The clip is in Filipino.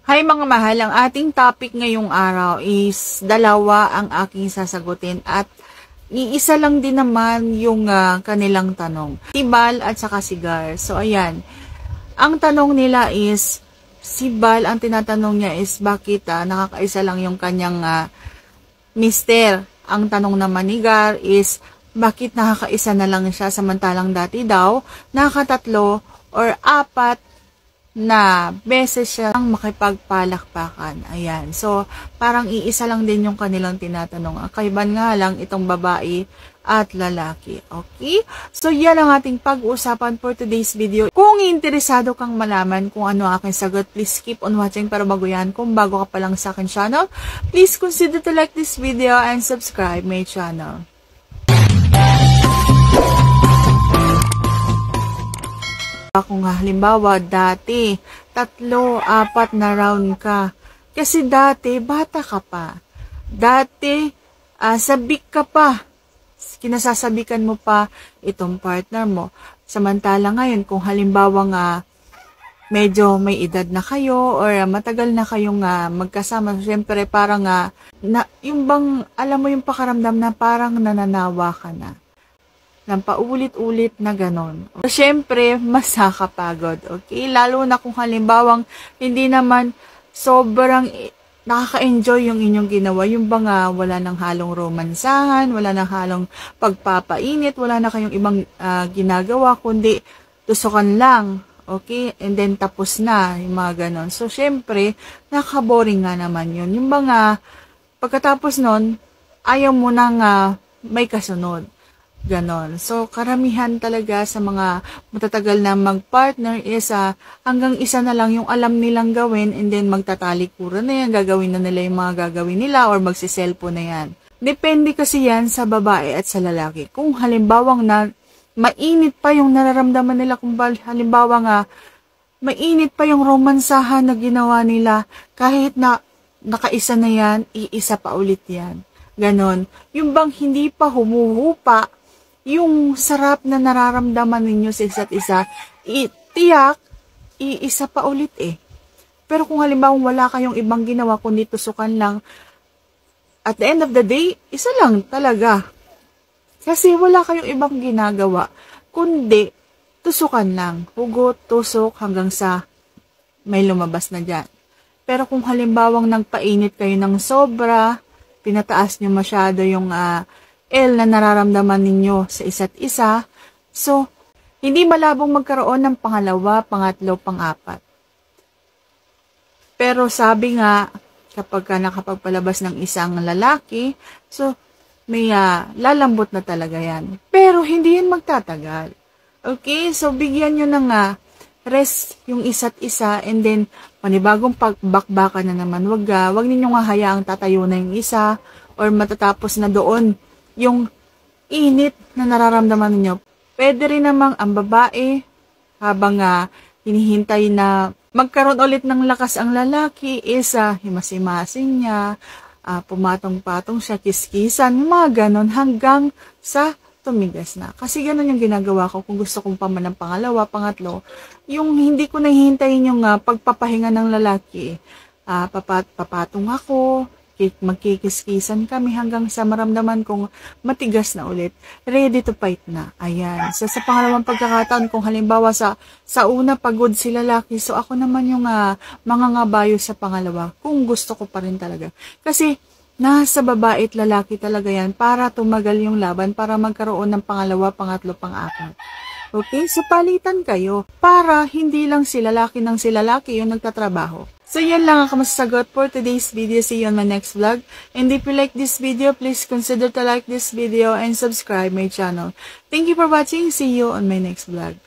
Hi mga mahal, ang ating topic ngayong araw is dalawa ang aking sasagutin at iisa lang din naman yung kanilang tanong. Si Bal at saka si Gar. So ayan, ang tanong nila is, si Bal ang tinatanong niya is bakit nakakaisa lang yung kanyang mister. Ang tanong naman ni Gar is bakit nakakaisa na lang siya samantalang dati daw nakatatlo or apat na beses siyang makipagpalakpakan. Ayan. So, parang iisa lang din yung kanilang tinatanong. Ang kaiban nga lang itong babae at lalaki. Okay? So, yan ang ating pag-uusapan for today's video. Kung interesado kang malaman kung ano aking sagot, please keep on watching para bago yan. Kung bago ka pa lang sa akin channel, please consider to like this video and subscribe my channel. Kung halimbawa dati 3, 4 na round ka, kasi dati bata ka pa, dati sabik ka pa, kinasasabikan mo pa itong partner mo. Samantala ngayon kung halimbawa medyo may edad na kayo or matagal na kayong magkasama, syempre parang yung bang alam mo yung pakaramdam na parang nananawa ka na ng paulit-ulit na ganon. So, syempre, mas nakakapagod. Okay? Lalo na kung halimbawang hindi naman sobrang nakaka-enjoy yung inyong ginawa. Yung ba wala nang halong romansahan, wala nang halong pagpapainit, wala na kayong ibang ginagawa, kundi tusukan lang. Okay? And then, tapos na yung mga ganon. So, syempre, nakaka-boring nga naman yun. Yung ba pagkatapos nun, ayaw mo nang may kasunod. Ganon. So, karamihan talaga sa mga matatagal na mag-partner is hanggang isa na lang yung alam nilang gawin and then magtatalikuran na yan, gagawin na nila yung mga gagawin nila or magsiselfon na yan. Depende kasi yan sa babae at sa lalaki. Kung halimbawang mainit pa yung nararamdaman nila, kung halimbawa mainit pa yung romansahan na ginawa nila, kahit na nakaisa na yan, iisa pa ulit yan. Ganon. Yung bang hindi pa humuhupa yung sarap na nararamdaman ninyo sa isa't isa, tiyak, iisa pa ulit Pero kung halimbawa wala kayong ibang ginawa, kundi tusukan lang, at the end of the day, isa lang talaga. Kasi wala kayong ibang ginagawa, kundi tusukan lang. Hugot, tusok, hanggang sa may lumabas na dyan. Pero kung halimbawang nagpainit kayo ng sobra, pinataas nyo masyado yung na nararamdaman ninyo sa isa't isa. So, hindi malabong magkaroon ng pangalawa, pangatlo, pang-apat. Pero sabi nga, kapag nakapagpalabas ng isang lalaki, so, may lalambot na talaga yan. Pero, hindi yan magtatagal. Okay? So, bigyan nyo ng rest yung isa't isa and then, panibagong pagbakbakan na naman. Wag ninyong hayaang tatayo na yung isa or matatapos na doon yung init na nararamdaman niyo. Pwede rin namang ang babae, habang hinihintay na magkaroon ulit ng lakas ang lalaki, is himas-himasin niya, pumatong-patong siya, kiskisan, mga ganon, hanggang sa tumigas na. Kasi ganon yung ginagawa ko kung gusto kong paman ng pangalawa, pangatlo, yung hindi ko nahihintayin yung pagpapahinga ng lalaki. Papatong ako, magkikiskisan kami hanggang sa maramdaman kong matigas na ulit. Ready to fight na. Ayan. So, sa pangalawang pagkakataon, kung halimbawa sa una pagod si lalaki, so ako naman yung mangangabayo sa pangalawa kung gusto ko pa rin talaga. Kasi, nasa babae at lalaki talaga yan para tumagal yung laban, para magkaroon ng pangalawa, pangatlo, pang-apat. Okay? So, palitan kayo para hindi lang si lalaki yung nagtatrabaho. So, yan lang ang masasagot for today's video. See you on my next vlog. And if you like this video, please consider to like this video and subscribe my channel. Thank you for watching. See you on my next vlog.